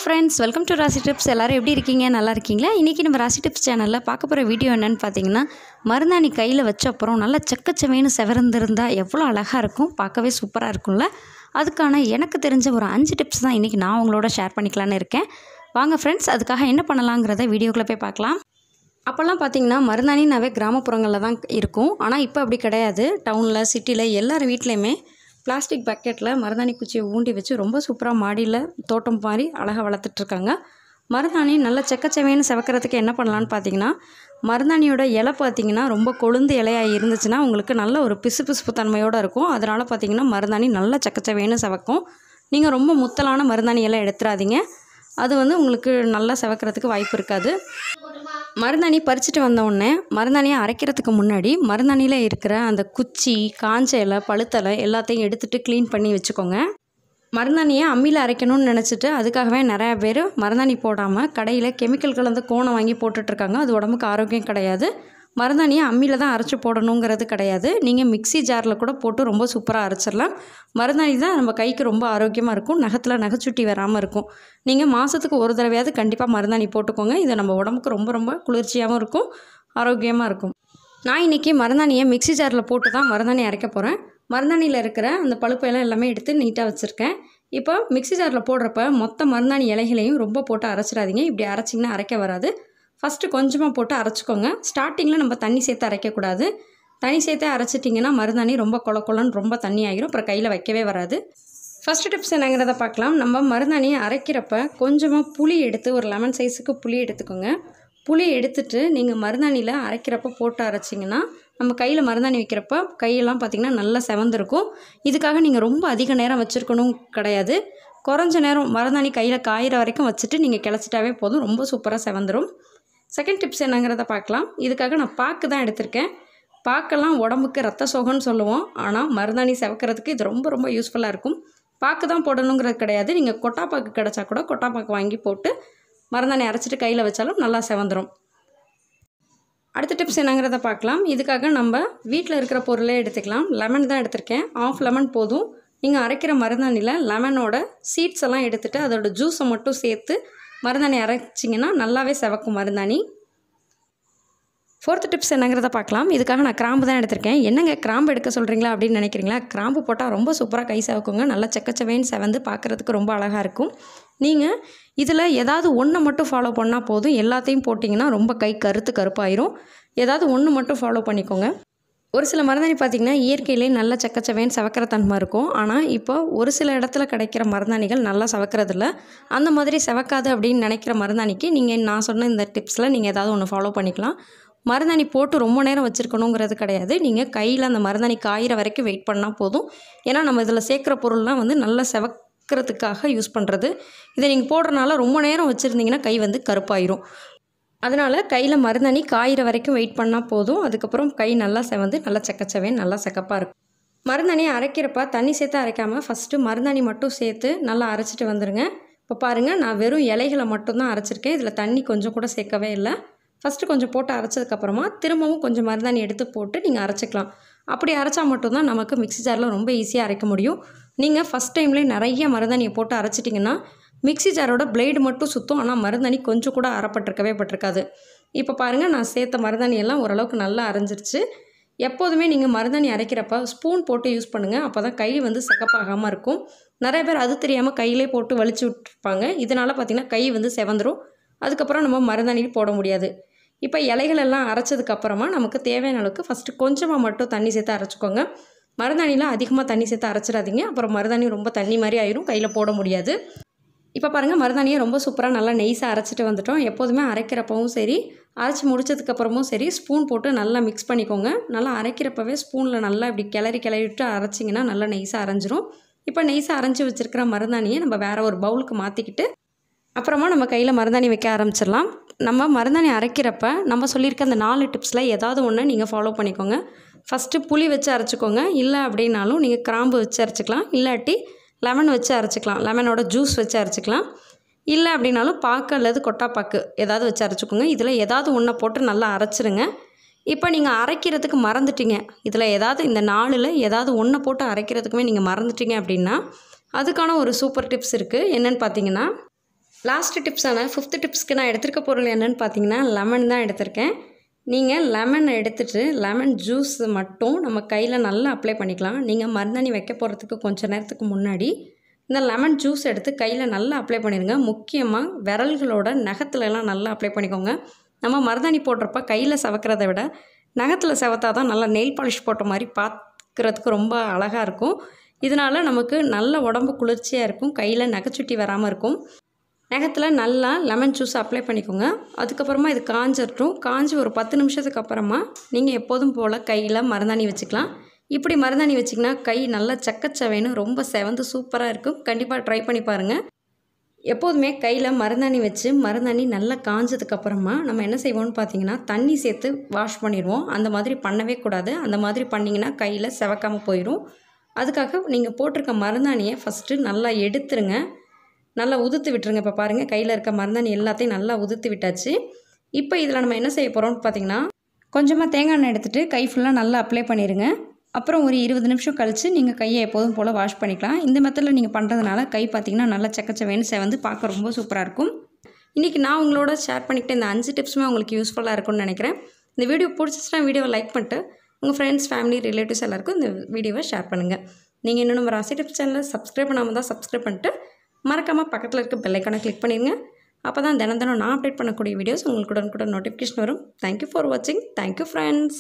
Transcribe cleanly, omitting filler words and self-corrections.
friends, welcome to Rasi Tips. எல்லாரும் எப்படி இருக்கீங்க? நல்லா இருக்கீங்களா? இன்னைக்கு நம்ம Rasi Tips சேனல்ல பார்க்க போற வீடியோ என்னன்னு பாத்தீங்கன்னா, மருதாணி கையில வச்ச அப்புறம் நல்ல செக்கச்சவேன்னு செவந்திருந்தா எவ்வளவு அழகா இருக்கும். பார்க்கவே சூப்பரா இருக்கும்ல. அதுக்கான எனக்கு தெரிஞ்ச ஒரு 5 டிப்ஸ் தான் இன்னைக்கு நான் உங்களோட ஷேர் பண்ணிக்கலாம்னு இருக்கேன். வாங்க फ्रेंड्स, அதுக்காக என்ன பண்ணலாம்ங்கறத வீடியோக்குள்ள போய் பார்க்கலாம். அப்போல்லாம் பார்த்தீங்கன்னா மருதாணினாவே கிராமப்புறங்களில் தான் இருக்கும். ஆனால் இப்போ அப்படி கிடையாது. டவுனில் சிட்டியில் எல்லார் வீட்லேயுமே பிளாஸ்டிக் பக்கெட்டில் மருதாணி குச்சியை ஊண்டி வச்சு ரொம்ப சூப்பராக மாடியில் தோட்டம் மாதிரி அழகாக வளர்த்துட்ருக்காங்க. மருதாணி நல்லா செக்கச்சவேன்னு செவக்கிறதுக்கு என்ன பண்ணலான்னு பார்த்தீங்கன்னா, மருதாணியோட இலை பார்த்தீங்கன்னா ரொம்ப கொழுந்து இலையாக இருந்துச்சுன்னா உங்களுக்கு நல்ல ஒரு பிசுபிசுப்பு தன்மையோடு இருக்கும். அதனால் பார்த்தீங்கன்னா மருதாணி நல்லா செக்கச்சவேன்னு செவக்கும். நீங்கள் ரொம்ப முத்தலான மருதாணி இலை எடுத்துடாதீங்க. அது உங்களுக்கு நல்லா செவக்கிறதுக்கு வாய்ப்பு இருக்காது. மருதாணி பறிச்சுட்டு வந்தவுடனே மருதாணியை அரைக்கிறதுக்கு முன்னாடி மருதாணியில் இருக்கிற அந்த குச்சி, காஞ்ச இலை, பழுத்தலை எல்லாத்தையும் எடுத்துகிட்டு க்ளீன் பண்ணி வச்சுக்கோங்க. மருதாணியை அம்மியில் அரைக்கணும்னு நினச்சிட்டு அதுக்காகவே நிறையா பேர் மருதாணி போடாமல் கடையில் கெமிக்கல் கலந்த கோனை வாங்கி போட்டுட்ருக்காங்க. அது உடம்புக்கு ஆரோக்கியம் கிடையாது. மருதாணியை அம்மியில் தான் அரைச்சி போடணுங்கிறது கிடையாது. நீங்கள் மிக்ஸி ஜாரில் கூட போட்டு ரொம்ப சூப்பராக அரைச்சிடலாம். மருதாணி தான் நம்ம கைக்கு ரொம்ப ஆரோக்கியமாக இருக்கும். நகத்தில் நகைச்சுட்டி வராமல் இருக்கும். நீங்கள் மாதத்துக்கு ஒரு தடவையாவது கண்டிப்பாக மருதாணி போட்டுக்கோங்க. இது நம்ம உடம்புக்கு ரொம்ப ரொம்ப குளிர்ச்சியாகவும் இருக்கும், ஆரோக்கியமாக இருக்கும். நான் இன்றைக்கி மருதாணியை மிக்ஸி ஜாரில் போட்டு தான் மருதாணி அரைக்க போகிறேன். மருதாணியில் இருக்கிற அந்த பழுப்பெல்லாம் எல்லாமே எடுத்து நீட்டாக வச்சுருக்கேன். இப்போ மிக்ஸி ஜாரில் போடுறப்ப மொத்த மருதாணி இலைகளையும் ரொம்ப போட்டு அரைச்சிடாதீங்க. இப்படி அரைச்சிங்கன்னா அரைக்க வராது. ஃபஸ்ட்டு கொஞ்சமாக போட்டு அரைச்சிக்கோங்க. ஸ்டார்டிங்கில் நம்ம தண்ணி சேர்த்து அரைக்கக்கூடாது. தண்ணி சேர்த்து அரைச்சிட்டிங்கன்னா மருதாணி ரொம்ப கொலன்னு ரொம்ப தண்ணி ஆகிரும். அப்புறம் கையில் வைக்கவே வராது. ஃபஸ்ட்டு டிப்ஸ் என்னங்கிறத பார்க்கலாம். நம்ம மருதாணியை அரைக்கிறப்ப கொஞ்சமாக புளி எடுத்து, ஒரு லெமன் சைஸுக்கு புளி எடுத்துக்கோங்க. புளி எடுத்துட்டு நீங்கள் மருதாணியில் அரைக்கிறப்ப போட்டு அரைச்சிங்கன்னா நம்ம கையில் மருதாணி வைக்கிறப்ப கையெல்லாம் பார்த்திங்கன்னா நல்லா செவந்திருக்கும். இதுக்காக நீங்கள் ரொம்ப அதிக நேரம் வச்சுருக்கணும் கிடையாது. குறைஞ்ச நேரம் மருதாணி கையில் காயிற வரைக்கும் வச்சுட்டு நீங்கள் கிளச்சிட்டாவே போதும். ரொம்ப சூப்பராக செவந்துடும். செகண்ட் டிப்ஸ் என்னங்கிறத பார்க்கலாம். இதுக்காக நான் பாக்கு தான் எடுத்திருக்கேன். பாக்கெல்லாம் உடம்புக்கு ரத்த சோகன்னு சொல்லுவோம். ஆனால் மருதாணி செவக்கிறதுக்கு இது ரொம்ப ரொம்ப யூஸ்ஃபுல்லாக இருக்கும். பாக்கு தான் போடணுங்கிறது கிடையாது. நீங்கள் கொட்டாப்பாக்கு கிடச்சா கூட கொட்டாப்பாக்கு வாங்கி போட்டு மருதாணி அரைச்சிட்டு கையில் வச்சாலும் நல்லா செவந்துடும். அடுத்த டிப்ஸ் என்னங்கிறத பார்க்கலாம். இதுக்காக நம்ம வீட்டில் இருக்கிற பொருளே எடுத்துக்கலாம். லெமன் தான் எடுத்திருக்கேன். 1/2 லெமன் போதும். நீங்கள் அரைக்கிற மருதாணியில் லெமனோட சீட்ஸ் எல்லாம் எடுத்துகிட்டு அதோட ஜூஸை மட்டும் சேர்த்து மருதாணி அரைச்சிங்கன்னா நல்லாவே செவக்கும் மருதாணி. ஃபோர்த்து டிப்ஸ் என்னங்கிறத பார்க்கலாம். இதுக்காக நான் கிராம்பு தான் எடுத்திருக்கேன். என்னங்க கிராம்பு எடுக்க சொல்கிறீங்களா அப்படின்னு நினைக்கிறீங்களா? கிராம்பு போட்டால் ரொம்ப சூப்பராக கை செவக்குங்க. நல்லா செக்கச்சவேன்னு செவந்து பார்க்குறதுக்கு ரொம்ப அழகாக இருக்கும். நீங்கள் இதில் ஏதாவது ஒன்று மட்டும் ஃபாலோ பண்ணால் போதும். எல்லாத்தையும் போட்டிங்கன்னா ரொம்ப கை கருப்பாயிரும். ஏதாவது ஒன்று மட்டும் ஃபாலோ பண்ணிக்கோங்க. ஒரு சில மருதாணி பார்த்திங்கன்னா இயற்கையிலே நல்லா செக்கச்சவேன்னு செவக்கிற தன்மை இருக்கும். ஆனால் இப்போ ஒரு சில இடத்துல கிடைக்கிற மருதாணிகள் நல்லா செவக்கிறதில்ல. அந்த மாதிரி செவக்காது அப்படின்னு நினைக்கிற மருதாணிக்கு நீங்கள் நான் சொன்ன இந்த டிப்ஸில் நீங்கள் ஏதாவது ஒன்று ஃபாலோ பண்ணிக்கலாம். மருதாணி போட்டு ரொம்ப நேரம் வச்சுருக்கணுங்கிறது கிடையாது. நீங்கள் கையில் அந்த மருதாணி காயிற வரைக்கும் வெயிட் பண்ணால் போதும். ஏன்னா நம்ம இதில் சேர்க்குற பொருள்லாம் நல்லா செவக்கிறதுக்காக யூஸ் பண்ணுறது. இதை நீங்கள் போடுறனால ரொம்ப நேரம் வச்சுருந்தீங்கன்னா கை கருப்பாயிரும். அதனால் கையில் மருதாணி காயிற வரைக்கும் வெயிட் பண்ணால் போதும். அதுக்கப்புறம் கை நல்லா செவந்து நல்லா செக்கச்சவேன்னு நல்லா செக்கப்பாக இருக்கும். மருதாணியை அரைக்கிறப்ப தண்ணி சேர்த்து அரைக்காமல் ஃபஸ்ட்டு மருதாணி மட்டும் சேர்த்து நல்லா அரைச்சிட்டு வந்துடுங்க. இப்போ பாருங்கள், நான் வெறும் இலைகளை மட்டும்தான் அரைச்சிருக்கேன். இதில் தண்ணி கொஞ்சம் கூட சேர்க்கவே இல்லை. ஃபஸ்ட்டு கொஞ்சம் போட்டு அரைச்சதுக்கப்புறமா திரும்பவும் கொஞ்சம் மருதாணி எடுத்து போட்டு நீங்கள் அரைச்சிக்கலாம். அப்படி அரைச்சா மட்டும்தான் நமக்கு மிக்ஸி ஜாரில் ரொம்ப ஈஸியாக அரைக்க முடியும். நீங்கள் ஃபஸ்ட் டைம்லேயே நிறைய மருதாணியை போட்டு அரைச்சிட்டிங்கன்னா மிக்ஸி ஜாரோட பிளேடு மட்டும் சுற்றும். ஆனால் மருதாணி கொஞ்சம் கூட பட்டிருக்காது. இப்போ பாருங்கள், நான் சேர்த்த மருதாணி எல்லாம் ஓரளவுக்கு நல்லா அரைஞ்சிருச்சு. எப்போதுமே நீங்கள் மருதாணி அரைக்கிறப்ப ஸ்பூன் போட்டு யூஸ் பண்ணுங்கள். அப்போ தான் கை சகப்பாகாமல் இருக்கும். நிறைய பேர் அது தெரியாமல் கையிலே போட்டு வலிச்சு விட்டுருப்பாங்க. இதனால் பார்த்திங்கன்னா கை செவந்துடும். அதுக்கப்புறம் நம்ம மருதாணியில் போட முடியாது. இப்போ இலைகள் எல்லாம் அரைச்சதுக்கப்புறமா நமக்கு தேவையான அளவுக்கு ஃபஸ்ட்டு கொஞ்சமாக மட்டும் தண்ணி சேர்த்து அரைச்சிக்கோங்க. மருதாணியில் அதிகமாக தண்ணி சேர்த்து அரைச்சிடாதீங்க. அப்புறம் மருதாணி ரொம்ப தண்ணி மாதிரி ஆயிரும், கையில் போட முடியாது. இப்போ பாருங்கள், மருதாணியை ரொம்ப சூப்பராக நல்லா நெய்ஸாக அரைச்சிட்டு வந்துட்டோம். எப்போதுமே அரைக்கிறப்பவும் சரி, அரைச்சி முடிச்சதுக்கப்புறமும் சரி, ஸ்பூன் போட்டு நல்லா மிக்ஸ் பண்ணிக்கோங்க. நல்லா அரைக்கிறப்பவே ஸ்பூனில் நல்லா இப்படி கிளறிட்டு அரைச்சிங்கன்னா நல்லா நெய்ஸாக அரைஞ்சிரும். இப்போ நெய்ஸாக அரைஞ்சி வச்சுருக்கிற மருதாணியை நம்ம வேறு ஒரு பவுலுக்கு மாற்றிக்கிட்டு அப்புறமா நம்ம கையில் மருதாணி வைக்க ஆரம்பிச்சிடலாம். நம்ம மருதாணி அரைக்கிறப்ப நம்ம சொல்லியிருக்க அந்த 4 டிப்ஸில் ஏதாவது ஒன்று நீங்கள் ஃபாலோ பண்ணிக்கோங்க. ஃபஸ்ட்டு புளி வச்சு அரைச்சிக்கோங்க. இல்லை அப்படின்னாலும் நீங்கள் கிராம்பு வச்சு அரைச்சிக்கலாம். இல்லாட்டி லெமன் வச்சு அரைச்சிக்கலாம். லெமனோட ஜூஸ் வச்சு அரைச்சிக்கலாம். இல்லை அப்படின்னாலும் பாக்கு அல்லது கொட்டாப்பாக்கு ஏதாவது வச்சு அரைச்சிக்கோங்க. இதில் ஏதாவது ஒன்றை போட்டு நல்லா அரைச்சிருங்க. இப்போ நீங்கள் அரைக்கிறதுக்கு மறந்துட்டீங்க, இதில் ஏதாவது இந்த 4ல் ஏதாவது ஒன்றை போட்டு அரைக்கிறதுக்குமே நீங்கள் மறந்துட்டீங்க அப்படின்னா அதுக்கான ஒரு சூப்பர் டிப்ஸ் இருக்குது. என்னென்னு பார்த்தீங்கன்னா, லாஸ்ட் டிப்ஸான 5th டிப்ஸ்க்கு நான் எடுத்துருக்க பொருள் என்னென்னு பார்த்தீங்கன்னா லெமன் தான் எடுத்திருக்கேன். நீங்கள் லெமன் எடுத்துகிட்டு லெமன் ஜூஸ் மட்டும் நம்ம கையில் நல்லா அப்ளை பண்ணிக்கலாம். நீங்கள் மருதாணி வைக்க போகிறதுக்கு கொஞ்சம் நேரத்துக்கு முன்னாடி இந்த லெமன் ஜூஸ் எடுத்து கையில் நல்லா அப்ளை பண்ணிடுங்க. முக்கியமாக விரல்களோட நகத்துலலாம் நல்லா அப்ளை பண்ணிக்கோங்க. நம்ம மருதாணி போடுறப்ப கையில் சவக்கிறத விட நகத்தில் செவத்தா தான் நல்லா நெயில் பாலிஷ் போட்ட மாதிரி பார்க்குறதுக்கு ரொம்ப அழகாக இருக்கும். இதனால் நமக்கு நல்ல உடம்பு குளிர்ச்சியாக இருக்கும். கையில் நகைச்சுட்டி வராமல் இருக்கும். நகத்தில் நல்லா லெமன் ஜூஸ் அப்ளை பண்ணிக்கோங்க. அதுக்கப்புறமா இது காஞ்சிட்டும். காஞ்சி ஒரு 10 நிமிஷத்துக்கு அப்புறமா நீங்கள் எப்போதும் போல் கையில் மருதாணி வச்சுக்கலாம். இப்படி மருதாணி வச்சிங்கன்னா கை நல்லா சக்கச்சவேன்னு ரொம்ப செவந்து சூப்பராக இருக்கும். கண்டிப்பாக ட்ரை பண்ணி பாருங்கள். எப்போதுமே கையில் மருதாணி வச்சு மருதாணி நல்லா காஞ்சதுக்கப்புறமா நம்ம என்ன செய்வோம்னு பார்த்தீங்கன்னா தண்ணி சேர்த்து வாஷ் பண்ணிடுவோம். அந்த மாதிரி பண்ணவே கூடாது. அந்த மாதிரி பண்ணிங்கன்னா கையில் செவக்காமல் போயிடும். அதுக்காக நீங்கள் போட்டிருக்க மருதாணியை ஃபஸ்ட்டு நல்லா எடுத்துருங்க. நல்லா உதுத்து விட்டுருங்க. இப்போ பாருங்கள் கையில் இருக்க மருதாணி எல்லாத்தையும் நல்லா உதுத்து விட்டாச்சு. இப்போ இதில் நம்ம என்ன செய்ய போகிறோம்னு பார்த்தீங்கன்னா கொஞ்சமாக தேங்காய் எண்ணெய் எடுத்துகிட்டு கை ஃபுல்லாக நல்லா அப்ளை பண்ணிடுங்க. அப்புறம் ஒரு 20 நிமிஷம் கழித்து நீங்கள் கையை எப்போதும் போல் வாஷ் பண்ணிக்கலாம். இந்த மெத்தடில் நீங்கள் பண்ணுறதுனால கை பார்த்திங்கன்னா நல்லா சக்கச்சவேன்னு செவந்து பார்க்க ரொம்ப சூப்பராக இருக்கும். இன்றைக்கி நான் உங்களோட ஷேர் பண்ணிக்கிட்டு இந்த 5 டிப்ஸுமே உங்களுக்கு யூஸ்ஃபுல்லாக இருக்கும்னு நினைக்கிறேன். இந்த வீடியோ பிடிச்சிச்சுன்னா வீடியோவை லைக் பண்ணிட்டு உங்கள் ஃப்ரெண்ட்ஸ், ஃபேமிலி, ரிலேட்டிவ்ஸ் எல்லாருக்கும் இந்த வீடியோவை ஷேர் பண்ணுங்கள். நீங்கள் இன்னும் நம்ம ராசி டிப்ஸ் சேனலை சப்ஸ்கிரைப் பண்ணாமல் தான் சப்ஸ்கிரைப் பண்ணிட்டு மறக்காமல் பக்கத்தில் இருக்க பெல் ஐக்கானை கிளிக் பண்ணிடுங்க. அப்போ தான் தினம் நான் அப்டேட் பண்ணக்கூடிய வீடியோஸ் உங்களுக்கு உடனுக்குடன் நோட்டிஃபிகேஷன் வரும். தேங்க்யூ ஃபார் வாட்சிங். Thank you friends.